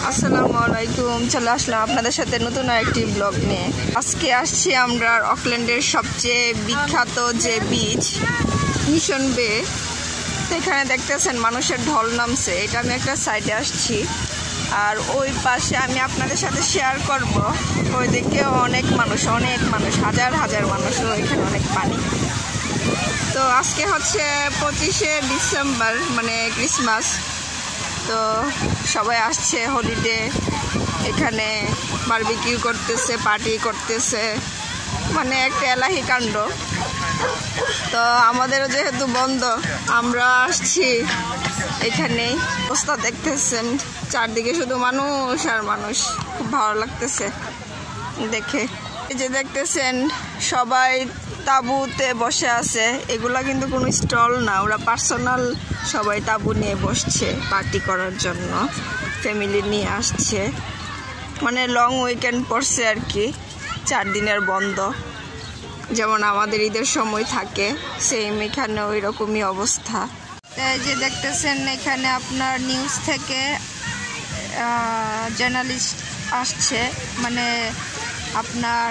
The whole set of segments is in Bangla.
আসসালামু আলাইকুম। চলে আসলাম আপনাদের সাথে নতুন আরেকটি ব্লগ নিয়ে। আজকে আসছি আমরা অকল্যান্ডের সবচেয়ে বিখ্যাত যে বিচ মিশন বে। সেখানে দেখতেছেন মানুষের ঢল নামছে। এটা আমি একটা সাইডে আসছি, আর ওই পাশে আমি আপনাদের সাথে শেয়ার করব। ওইদিকে অনেক মানুষ, হাজার হাজার মানুষ, এখানে অনেক পানি। তো আজকে হচ্ছে 25শে ডিসেম্বর, মানে ক্রিসমাস। তো সবাই আসছে হলিডে, এখানে বারবিকিউ করতেছে, পার্টি করতেছে, মানে একটা এলাহি কাণ্ড। তো আমাদেরও যেহেতু বন্ধ, আমরা আসছি এখানেই। অবস্থা দেখতেছেন, চারদিকে শুধু মানুষ আর মানুষ। খুব ভালো লাগতেছে দেখে। এই যে দেখতেছেন সবাই তাঁবুতে বসে আছে। এগুলা কিন্তু কোনো স্টল না, ওরা পার্সোনাল সবাই তাঁবু নিয়ে বসছে পার্টি করার জন্য। ফ্যামিলি নিয়ে আসছে, মানে লং উইকেন্ড পড়ছে আর কি, 4 দিনের বন্ধ। যেমন আমাদের ঈদের সময় থাকে, সেম এখানে ওই রকমই অবস্থা। এই যে দেখতেছেন এখানে আপনার নিউজ থেকে জার্নালিস্ট আসছে, মানে আপনার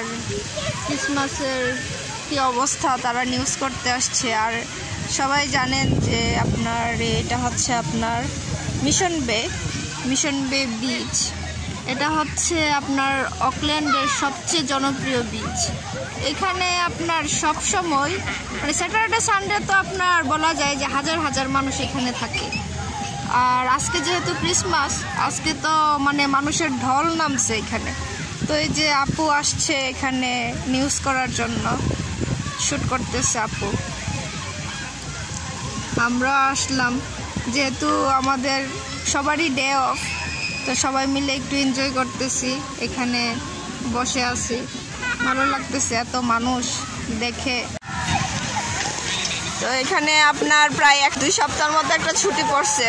ক্রিসমাসের কি অবস্থা তারা নিউজ করতে আসছে। আর সবাই জানেন যে আপনার এটা হচ্ছে আপনার মিশন বে বিচ। এটা হচ্ছে আপনার অকল্যান্ডের সবচেয়ে জনপ্রিয় বিচ। এখানে আপনার সব সময়, মানে স্যাটারডে সানডে তো আপনার বলা যায় যে হাজার হাজার মানুষ এখানে থাকে। আর আজকে যেহেতু ক্রিসমাস, আজকে তো মানে মানুষের ঢল নামছে এখানে। তো এই যে আপু আসছে এখানে নিউজ করার জন্য, শ্যুট করতেছে আপু। আমরা আসলাম যেহেতু আমাদের সবারই ডে অফ, তো সবাই মিলে একটু এনজয় করতেছি, এখানে বসে আছি। ভালো লাগতেছে এত মানুষ দেখে। তো এখানে আপনার প্রায় 1-2 সপ্তাহের মতো একটা ছুটি পড়ছে।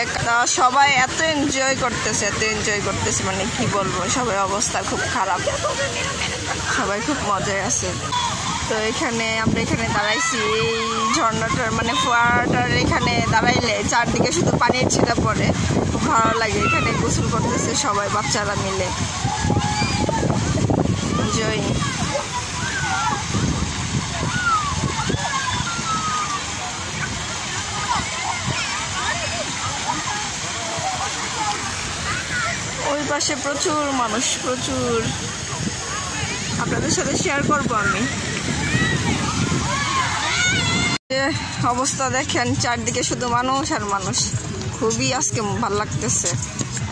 সবাই এত এনজয় করতেছে, মানে কি বলবো, সবাই অবস্থা খুব খারাপ, সবাই খুব মজায় আছে। তো আমরা এখানে দাঁড়াইছি, এই ঝর্ণাটার মানে ফোয়ারাটার এখানে দাঁড়াইলে চারদিকে শুধু পানির ছিটা পড়ে, খুব ভালো লাগে। এখানে গোসল করতেছে সবাই, বাচ্চারা মিলে এনজয়। ওই পাশে প্রচুর মানুষ, আপনাদের সাথে শেয়ার করব আমি। অবস্থা দেখেন, চারদিকে শুধু মানুষ আর মানুষ। খুবই আজকে ভালো লাগতেছে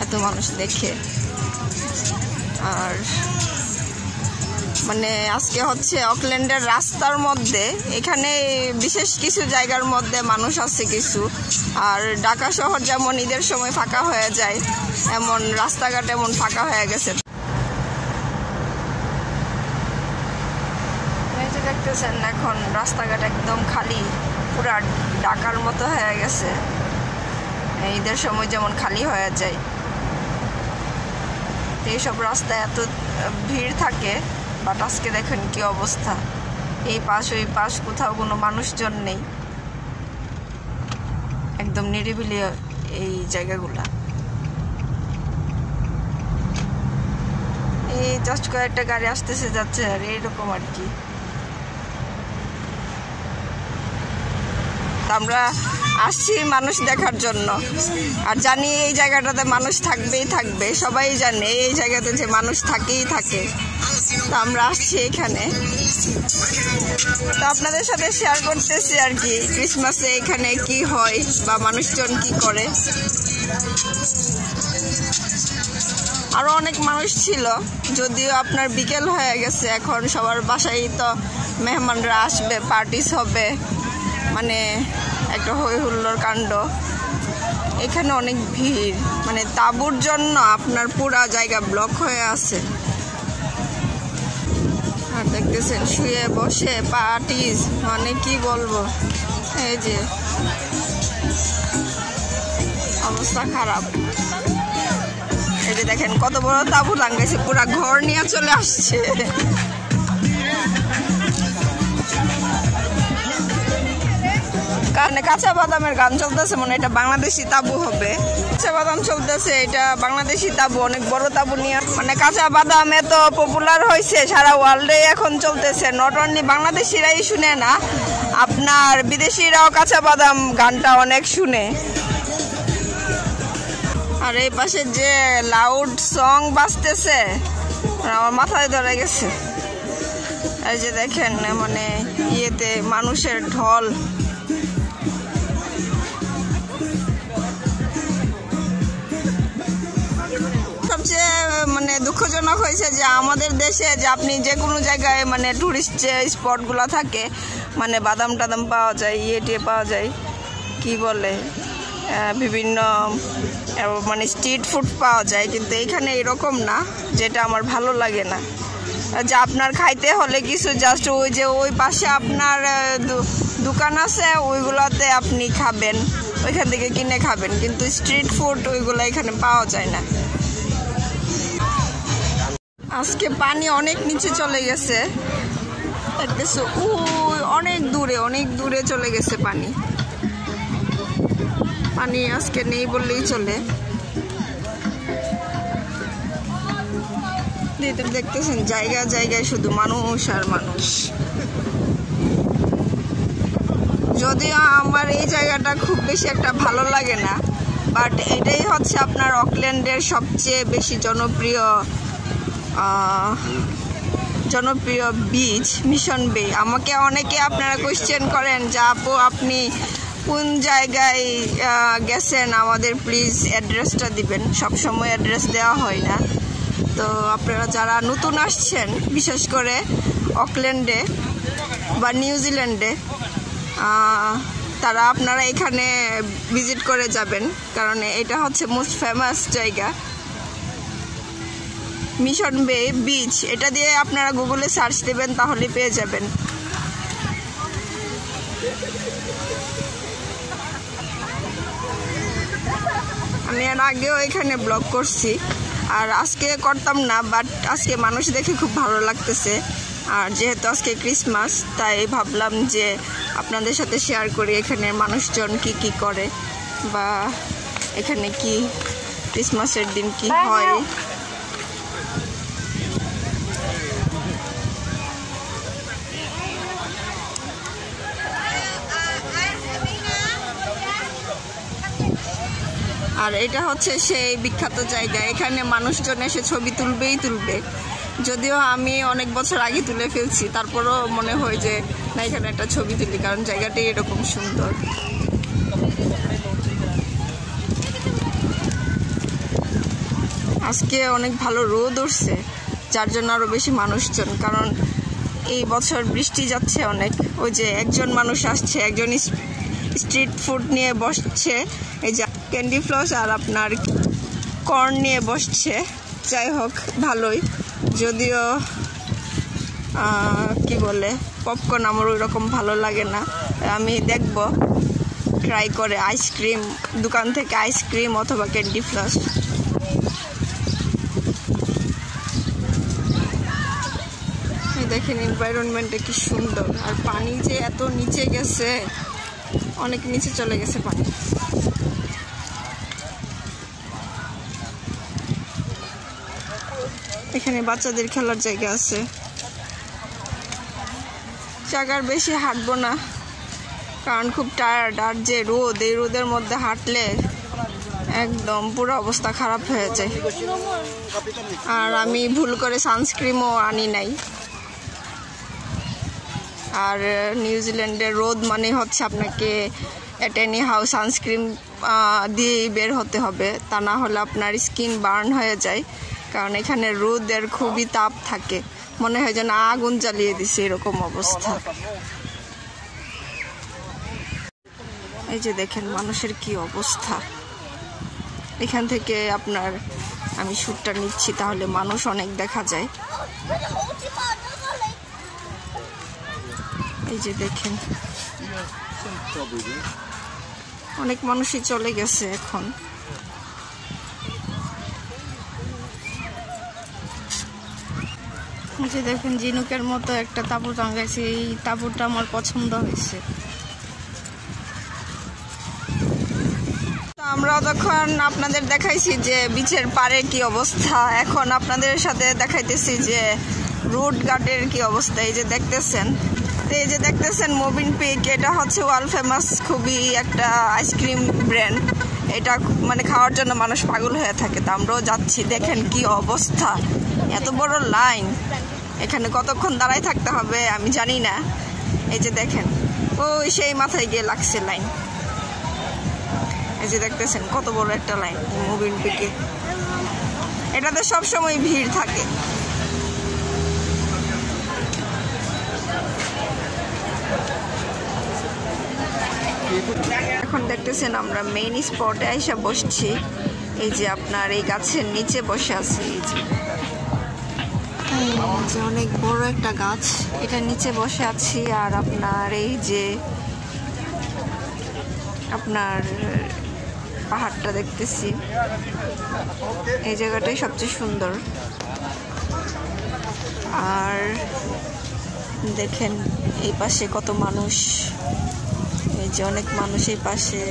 এত মানুষ দেখে। আর মানে আজকে হচ্ছে অকল্যান্ডের রাস্তার মধ্যে, এখানে বিশেষ কিছু জায়গার মধ্যে মানুষ আছে কিছু। আর ঢাকা শহর যেমন ঈদের সময় ফাঁকা হয়ে যায়, এমন রাস্তাঘাট এমন ফাঁকা হয়ে গেছে। দেখতেছেন এখন রাস্তাঘাট একদম খালি, পুরা ঢাকার মতো হয়ে গেছে। ঈদের সময় যেমন খালি হয়ে যায়, এইসব রাস্তায় এত ভিড় থাকে। বাট আজকে দেখেন কি অবস্থা, এই পাশ ওই পাশ কোথাও কোনো মানুষজন নেই, একদম নিরিবিলি এই জায়গাগুলা। এই জাস্ট কয়েকটা গাড়ি আসতেছে যাচ্ছে, আর এইরকম আর কি। আমরা আসছি মানুষ দেখার জন্য, আর জানি এই জায়গাটাতে মানুষ থাকবে, সবাই জানে এই জায়গাতে যে মানুষ থাকেই থাকে। তো আমরা আসছি এখানে, তো আপনাদের সাথে শেয়ার করতেছি আর কি, ক্রিসমাসে এখানে কি হয় বা মানুষজন কি করে। আরও অনেক মানুষ ছিল, যদিও আপনার বিকেল হয়ে গেছে। এখন সবার বাসায় তো মেহমানরা আসবে, পার্টিস হবে, মানে একটা হই হুল্লোড় কাণ্ড। এখানে অনেক ভিড়, মানে তাঁবুর জন্য আপনার পুরা জায়গা ব্লক হয়ে আছে। আর দেখতেছেন শুয়ে বসে পার্টিস, মানে কি বলবো, এই যে অবস্থা খারাপ। এই যে দেখেন কত বড় তাঁবু লাগাইছে, পুরা ঘর নিয়ে চলে আসছে। মানে কাঁচা বাদামের গান চলতেছে, মানে এটা বাংলাদেশি তাবু হবে। কাঁচা বাদাম চলতেছে, এটা বাংলাদেশি তাবু, অনেক বড় তাবু নিয়ে। মানে কাঁচা বাদাম এত পপুলার হয়েছে সারা ওয়ার্ল্ডে এখন চলতেছে। নট অনলি বাংলাদেশিরাই শুনে না, আপনার বিদেশিরাও কাঁচা বাদাম গানটা অনেক শুনে। আর এই পাশে যে লাউড সং বাজতেছে আমার মাথায় ধরে গেছে। এই যে দেখেন মানে ইয়েতে মানুষের ঢল। সবচেয়ে মানে দুঃখজনক হয়েছে যে আমাদের দেশে যে আপনি যে কোনো জায়গায় মানে টুরিস্ট যে স্পটগুলো থাকে, মানে বাদাম টাদাম পাওয়া যায়, ইয়ে পাওয়া যায়, কি বলে বিভিন্ন মানে স্ট্রিট ফুড পাওয়া যায়, কিন্তু এখানে এরকম না, যেটা আমার ভালো লাগে না। যে আপনার খাইতে হলে কিছু জাস্ট ওই যে ওই পাশে আপনার দোকান আছে ওইগুলোতে আপনি খাবেন, ওইখান থেকে কিনে খাবেন, কিন্তু স্ট্রিট ফুড ওইগুলো এখানে পাওয়া যায় না। আজকে পানি অনেক নিচে চলে গেছে, অনেক দূরে চলে গেছে পানি। পানি আজকে নেই বললেই চলে। দেখতেছেন জায়গায় জায়গায় শুধু মানুষ আর মানুষ। যদিও আমার এই জায়গাটা খুব বেশি একটা ভালো লাগে না, বাট এটাই হচ্ছে আপনার অকল্যান্ডের সবচেয়ে বেশি জনপ্রিয় বিচ, মিশন বে। আমাকে অনেকে আপনারা কোয়েশ্চেন করেন যে আপু আপনি কোন জায়গায় গেছেন, আমাদের প্লিজ অ্যাড্রেসটা দিবেন। সবসময় অ্যাড্রেস দেওয়া হয় না, তো আপনারা যারা নতুন আসছেন বিশেষ করে অকল্যান্ডে বা নিউজিল্যান্ডে, তারা আপনারা এখানে ভিজিট করে যাবেন, কারণ এটা হচ্ছে মোস্ট ফেমাস জায়গা মিশন বে বিচ। এটা দিয়ে আপনারা গুগলে সার্চ দেবেন, তাহলে পেয়ে যাবেন। আমি এর আগেও এখানে ব্লগ করছি, আর আজকে করতাম না, বাট আজকে মানুষ দেখে খুব ভালো লাগতেছে। আর যেহেতু আজকে ক্রিসমাস, তাই ভাবলাম যে আপনাদের সাথে শেয়ার করি এখানে মানুষজন কি করে, বা এখানে কি ক্রিসমাসের দিন কি হয়। আর এটা হচ্ছে সেই বিখ্যাত জায়গা, এখানে মানুষজন এসে ছবি তুলবে। যদিও আমি অনেক বছর আগে তুলে ফেলছি, তারপরও মনে হয় যে না এখানে একটা ছবি তুলি, কারণ জায়গাটাই এরকম সুন্দর। আজকে অনেক ভালো রোদ উঠছে, যার জন্য আরো বেশি মানুষজন, কারণ এই বছর বৃষ্টি যাচ্ছে অনেক। ওই যে একজন মানুষ আসছে, একজন স্ট্রিট ফুড নিয়ে বসছে, এই যে ক্যান্ডি ফ্লস আর আপনার কর্ন নিয়ে বসছে। যাই হোক ভালোই, যদিও কি বলে পপকর্ন আমার ওই রকম ভালো লাগে না। আমি দেখব ট্রাই করে আইসক্রিম, দোকান থেকে আইসক্রিম অথবা ক্যান্ডি ফ্লস। দেখেন এনভায়রনমেন্টটা কি সুন্দর, আর পানি যে এত নিচে গেছে, অনেক নিচে চলে গেছে পানি। এখানে বাচ্চাদের খেলার জায়গা আছে। জায়গার বেশি হাঁটবো না, কারণ খুব টায়ার্ড, আর যে রোদ, এই রোদের মধ্যে হাঁটলে একদম পুরো অবস্থা খারাপ হয়ে যায়। আর আমি ভুল করে সানস্ক্রিনও আনি নাই। আর নিউজিল্যান্ডের রোদ মানে হচ্ছে আপনাকে এট এনি হাউ সানস্ক্রিন দিয়েই বের হতে হবে, তা না হলে আপনার স্কিন বার্ন হয়ে যায়, কারণ এখানে রোদের খুবই তাপ থাকে, মনে হয় যেন আগুন জ্বালিয়ে দিছে এরকম অবস্থা। এই যে দেখেন মানুষের কি অবস্থা। এখান থেকে আপনার আমি শ্যুটটা নিচ্ছি, তাহলে মানুষ অনেক দেখা যায়। এই যে দেখেন অনেক মানুষই চলে গেছে এখন। এই যে দেখেন ঝিনুকের মতো একটা তাঁবু টাঙাইছে, এই তাঁবুটা আমার পছন্দ হয়েছে। আমরা যখন আপনাদের দেখাইছি যে বিচের পাড়ে কি অবস্থা, এখন আপনাদের সাথে দেখাইতেছি যে রোড ঘাটের কি অবস্থা। এই যে দেখতেছেন, মোবিন পিক, এটা হচ্ছে ওয়ার্ল্ড ফেমাস খুবই একটা আইসক্রিম ব্র্যান্ড। এটা মানে খাওয়ার জন্য মানুষ পাগল হয়ে থাকে। তো আমরাও যাচ্ছি, দেখেন কি অবস্থা, এত বড় লাইন, এখানে কতক্ষণ দাঁড়ায় থাকতে হবে আমি জানি না। এই যে দেখেন, ওই সেই মাথায় গিয়ে লাগছে লাইন। এই যে দেখতেছেন কত বড় একটা লাইন মোবিন পিকে, এটাতে সবসময় ভিড় থাকে। এখন দেখতেছেন আমরা মেইন স্পটে এসে বসছি। এই যে আপনার এই গাছের নিচে বসে আছি। এই যে অনেক বড় একটা গাছ, এটা নিচে বসে আছি। আর আপনার এই যে আপনার পাহাড়টা দেখতেছি, এই জায়গাটাই সবচেয়ে সুন্দর। আর দেখেন এই পাশে কত মানুষ, এই যে অনেক মানুষ এই পাশে,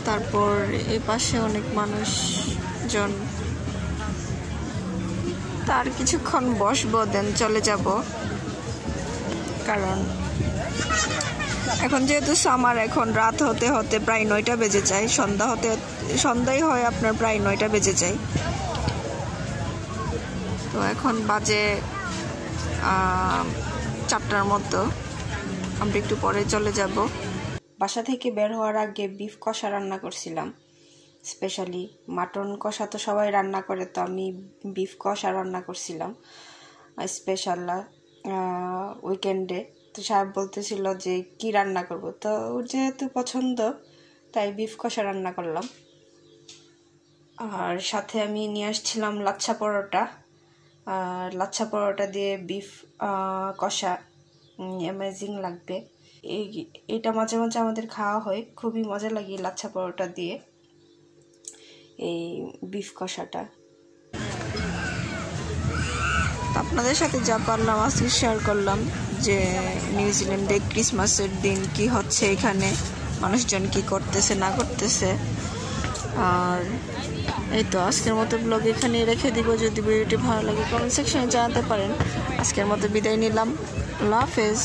তারপর এই পাশে অনেক মানুষজন। তার কিছুক্ষণ বসবো, দেন চলে যাব, কারণ এখন যেহেতু সামার, এখন রাত হতে হতে প্রায় 9টা বেজে যায়, সন্ধ্যাই হয় আপনার প্রায় 9টা বেজে যায়। তো এখন বাজে 4টার মতো, আমরা একটু পরে চলে যাব। বাসা থেকে বের হওয়ার আগে বিফ কষা রান্না করছিলাম স্পেশালি। মাটন কষা তো সবাই রান্না করে, তো আমি বিফ কষা রান্না করছিলাম স্পেশাল উইকেন্ডে। তো সাহেব বলতেছিল যে কি রান্না করব, তো ওর যেহেতু পছন্দ তাই বিফ কষা রান্না করলাম। আর সাথে আমি নিয়ে আসছিলাম লাচ্ছা পরোটা। আর লাচ্ছা পরোটা দিয়ে বিফ কষা অ্যামেজিং লাগবে। এটা মাঝে মাঝে আমাদের খাওয়া হয়, খুবই মজা লাগে লাচ্ছা পরোটা দিয়ে এই বিফ কষাটা। আপনাদের সাথে যা পারলাম আজকে শেয়ার করলাম যে নিউজিল্যান্ডে ক্রিসমাসের দিন কি হচ্ছে, এখানে মানুষজন কি করতেছে না করতেছে। আর এই তো আজকের মতো ব্লগ এখানে রেখে দিব। যদি ভিডিওটি ভালো লাগে কমেন্ট সেকশনে জানাতে পারেন। আজকের মতো বিদায় নিলাম, আল্লাহ হাফেজ।